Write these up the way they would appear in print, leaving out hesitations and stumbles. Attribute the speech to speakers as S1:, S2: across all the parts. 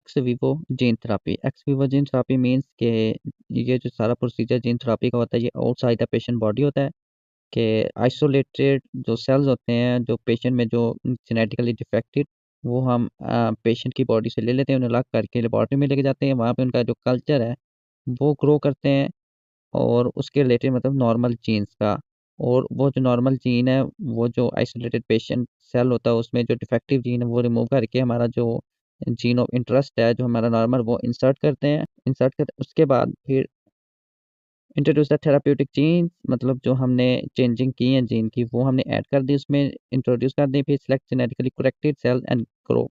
S1: X Vivo gene therapy. X Vivo gene therapy means के ये जो सारा प्रोसीजर जीन थेरापी का होता है ये आउटसाइड द पेशेंट बॉडी होता है कि आइसोलेटेड जो सेल्स होते हैं जो पेशेंट में जो जेनेटिकली डिफेक्टेड वो हम पेशेंट की बॉडी से ले लेते हैं, उन्हें अलग करके लेबॉर्ट्री में लेके जाते हैं। वहाँ पे उनका जो कल्चर है वो ग्रो करते हैं और उसके रिलेटेड मतलब नॉर्मल जीन्स का, और वो जो नॉर्मल जीन है वो जो आइसोलेटेड पेशेंट सेल होता है उसमें जो डिफेक्टिव जीन है वो रिमूव करके हमारा जो जीन ऑफ इंटरेस्ट है जो हमारा नॉर्मल वो इंसर्ट करते हैं। इंसर्ट कर उसके बाद फिर इंट्रोड्यूस द थेराप्यूटिक जीन, मतलब जो हमने चेंजिंग की है जीन की वो हमने ऐड कर दी उसमें, इंट्रोड्यूस कर दी। फिर select genetically corrected cell and grow.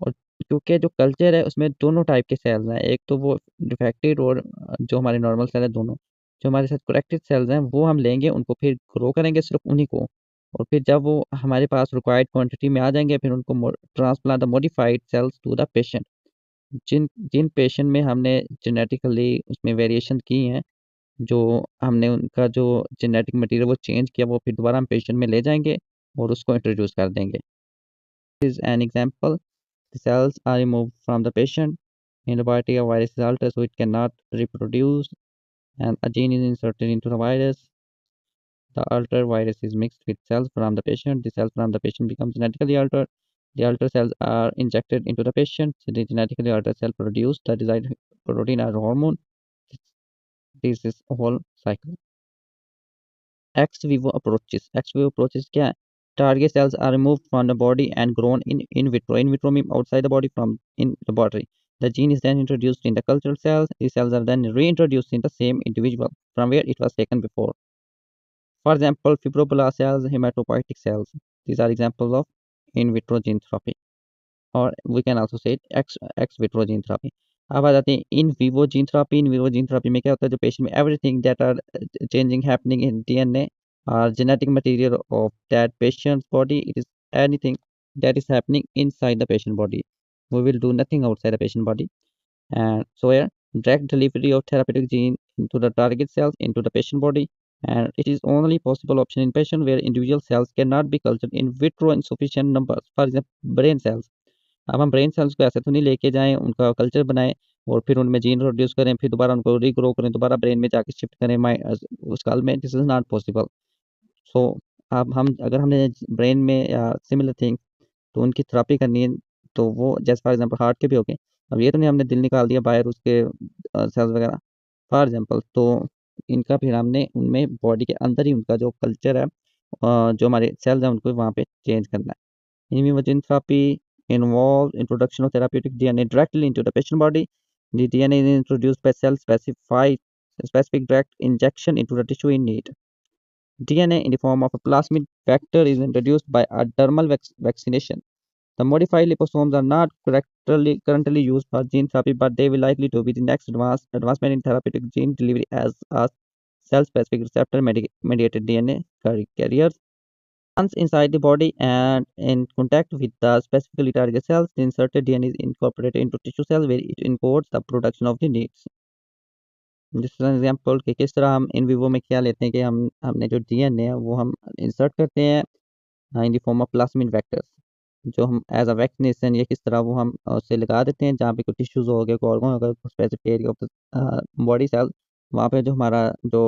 S1: और क्योंकि जो कल्चर है उसमें दोनों टाइप के सेल्स हैं, एक तो वो डिफेक्टेड और जो हमारे नॉर्मल सेल है दोनों। जो हमारे साथ करेक्टेड सेल्स हैं वो हम लेंगे, उनको फिर ग्रो करेंगे सिर्फ उन्हीं को, और फिर जब वो हमारे पास रिक्वायर्ड क्वांटिटी में आ जाएंगे फिर उनको transplant the modified sales to the patient. Jin Jin patient में हमने जेनेटिकली उसमें वेरिएशन की हैं, जो हमने उनका जो जेनेटिक मटेरियल वो चेंज किया वो फिर दोबारा हम पेशेंट में ले जाएंगे और उसको इंट्रोड्यूस कर देंगे। Is an example, the cells are removed from the patient in the body, a virus is altered so it cannot reproduce, and a gene is inserted into the virus. The altered virus is mixed with cells from the patient. The cells from the patient become genetically altered. The altered cells are injected into the patient. So the genetically altered cell produce the desired protein or hormone. This is a whole cycle. Ex vivo approaches. Ex vivo approaches क्या है? Target cells are removed from the body and grown in vitro. In vitro means outside the body from in laboratory. The gene is then introduced in the cultural cells. These cells are then reintroduced in the same individual from where it was taken before. For example, fibroblast cells, hematopoietic cells. These are examples of in vitro gene therapy. और we can also say ex ex vitro gene therapy. अब आ जाते हैं in vivo gene therapy. In vivo gene therapy में क्या होता है, जो पेशेंट में everything that are changing happening in DNA और genetic material of that patient's body, it is anything that is happening inside the patient body. We will do nothing outside the patient body. And so here, direct delivery of therapeutic gene into the target cells into the patient body. And it is only possible option in patient where individual cells cannot be cultured in vitro in sufficient numbers. For example, brain cells. अब हम brain cells को ऐसे तो नहीं लेके जाएं, उनका culture बनाएं और फिर उनमें जीन प्रोड्यूस करें, फिर दोबारा उनको रीग्रो करें, दोबारा ब्रेन में जाके शिफ्ट करें उस काल में। This is not possible. So अब हम अगर हमने ब्रेन में या सिमिलर थिंग तो उनकी थेरापी करनी है, तो वो जैसे फॉर एग्जांपल हार्ट के भी हो गए। अब ये तो नहीं हमने दिल निकाल दिया बाहर उसके सेल्स वगैरह फॉर एग्जांपल, तो इनका फिर हमने उनमें बॉडी के अंदर ही उनका जो कल्चर है जो हमारे सेल्स हैं उनको वहाँ पे चेंज करना है। इम्यूनोजेन therapy involves introduction of therapeutic DNA directly into the patient body. The DNA is introduced by specific direct injection into the tissue in need. DNA in the form of a plasmid vector is introduced by a dermal vaccination. The modified liposomes are not currently used for gene therapy, but they will likely to be the next advancement in therapeutic gene delivery as a cell-specific receptor mediated DNA carriers. Once inside the body and in contact with the specifically target cells, the inserted DNA is incorporated into tissue cells where it encodes the production of the needs. जिस example कि किस तरह हम in vivo में क्या लेते हैं कि हमने जो डीएनए है वो हम इंसर्ट करते हैं in the form of plasmid vectors, जो हम एज अ वैक्सीनेशन या किस तरह वो हम उससे लगा देते हैं जहाँ पे कोई टिश्यूज हो गए, कोई ऑर्गन हो गया, specific area of the body cell, वहाँ पे जो हमारा जो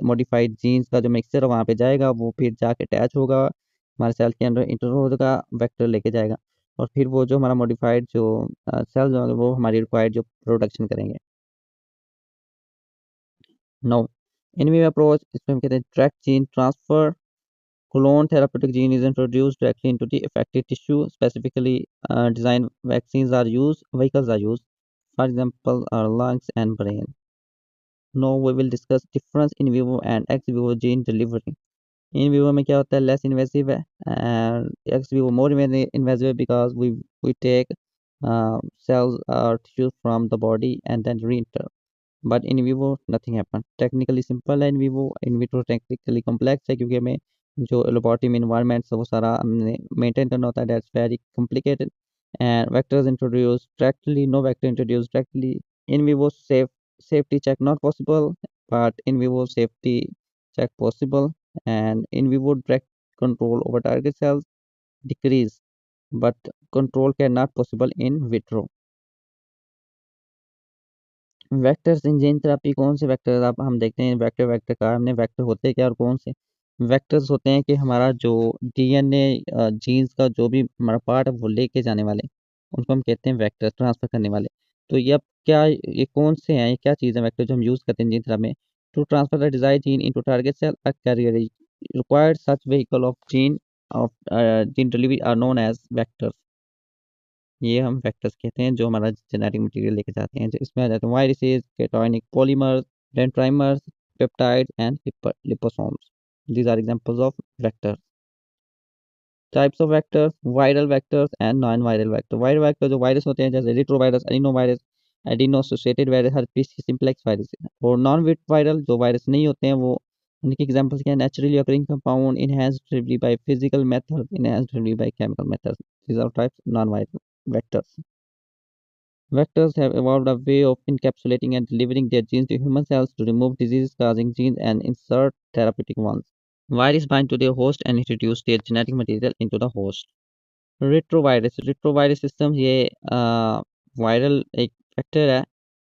S1: मॉडिफाइड जीन्स का जो मिक्सचर है वहाँ पे जाएगा, वो फिर जाके अटैच होगा हमारे सेल के अंदर, इंटर होगा, वेक्टर लेके जाएगा और फिर वो जो हमारा मॉडिफाइड जो सेल्स होंगे वो हमारी रिक्वायर्ड जो प्रोडक्शन करेंगे। नो इन विवो अप्रोच इसमें हम कहते हैं direct gene transfer. Clone therapeutic gene is introduced directly into the affected tissue. Specifically designed vaccines are used, vehicles are used. For example, our lungs and brain. Now we will discuss difference in vivo and ex vivo gene delivery. In vivo में क्या होता है, less invasive है, and ex vivo more invasive because we take cells or tissues from the body and then re-enter. But in vivo nothing happen. Technically simple है in vivo, in vitro technically complex है क्योंकि हमें जो laboratory में environment वो सारा हमने maintain करना होता है, that's very complicated. And vectors introduce directly, no vector introduce directly. In vivo safety check not possible, but in vivo safety check possible, and in vivo direct control over target cells decrease, but control cannot possible in vitro. Vectors in gene therapy कौन से vector आप हम देखते हैं vector vector का हमने vector होते क्या और कौन से वेक्टर्स होते हैं कि हमारा जो डीएनए जीन्स का जो भी हमारा पार्ट है वो लेके जाने वाले उनको हम कहते हैं वेक्टर ट्रांसफर करने वाले। तो ये अब क्या ये कौन से हैं ये क्या चीज़ है वेक्टर जो हम यूज़ करते हैं जीन थेरेपी में to transfer the desire gene into target cell a career required such vehicle of gene delivery are known as vector. ये हम फैक्टर्स कहते हैं जो हमारा जेनेटिक मटेरियल लेके जाते हैं। जो इसमें आ जाते हैं viruses, ketonic polymers, डेंड्राइमर्स, peptides and liposomes. These are examples of vectors. Types of vectors, viral vectors and non-viral vector. Viral vector जो वायरस होते हैं जैसे retrovirus, adenovirus, adeno associated virus, herpes simplex virus और नॉन वायरल जो virus नहीं होते हैं वो उनके एग्जांपल्स क्या है naturally occurring compound enhanced driven by physical method enhanced driven by chemical methods. These are types non-viral vectors. Vectors have evolved a way of encapsulating and delivering their genes to human cells to remove disease-causing genes and insert therapeutic ones. Viruses bind to their host and introduce their genetic material into the host. Retrovirus systems ये viral एक factor है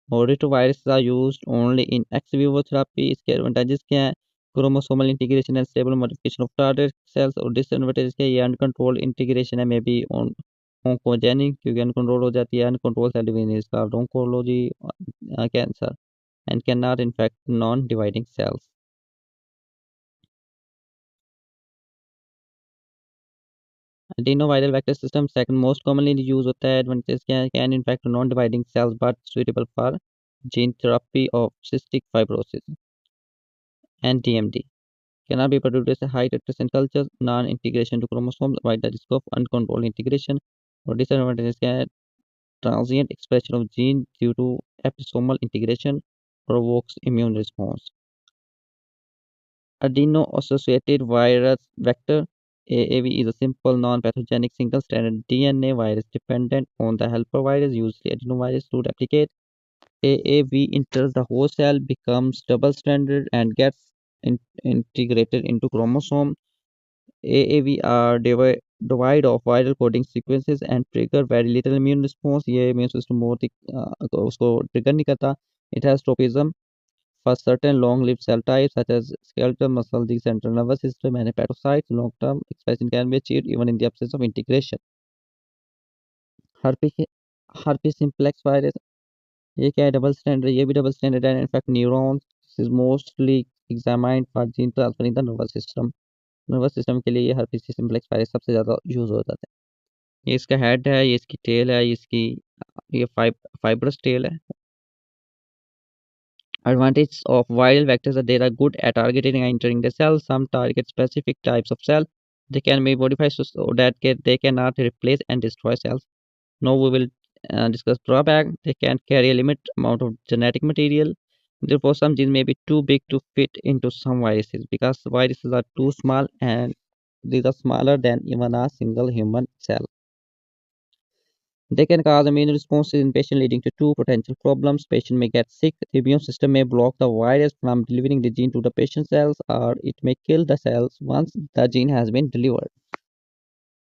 S1: और retroviruses are used only in ex vivo therapy. इसके advantages क्या हैं chromosomal integration and stable modification of target sales और disadvantages क्या है ये अनकंट्रोल्ड इंटीग्रेशन है मे बी ऑन ओंकोजेनिक क्योंकि अनकंट्रोल हो जाती है uncontrol cell division is called oncology cancer and can not infect non dividing cells. Adenoviral vector system second most commonly used होता है एडवांटेज क्या है can infect non dividing cells but suitable for gene therapy of cystic fibrosis and DMD cannot be produced at high titration cultures non-integration to chromosomes avoid the risk of uncontrolled integration और disadvantages क्या है transient expression of gene due to episomal integration provokes immune response. Adeno-associated virus vector AAV is a simple non-pathogenic single-stranded DNA virus dependent on the helper virus, usually adenovirus, to replicate. AAV enters the host cell, becomes double-stranded, and gets integrated into chromosome. AAV are devoid of viral coding sequences and trigger very little immune response. ये immune system बहुत ही उसको trigger नहीं करता. It has tropism for certain long-lived cell types such as skeletal muscle, the central nervous system, and hepatocytes. Long-term expression can be achieved even in the absence of integration. Herpes, herpes simplex virus ये क्या है double standard ये भी double standard है in fact neurons is mostly examined for gene transfer in the nervous system के लिए ये herpes simplex virus सबसे ज़्यादा यूज़ होता है। ये इसका हेड है ये इसकी टेल है ये इसकी ये फाइब्रस टेल है। Advantage of viral vectors are they are good at targeting and entering the cell. Some target specific types of cell. They can be modified so that they cannot replace and destroy cells. Now we will discuss drawback. They can carry a limited amount of genetic material. Therefore, some genes may be too big to fit into some viruses because viruses are too small and these are smaller than even a single human cell. They can cause immune responses in patients leading to two potential problems. Patient may get sick, the immune system may block the virus from delivering the gene to the patient cells, or it may kill the cells once the gene has been delivered.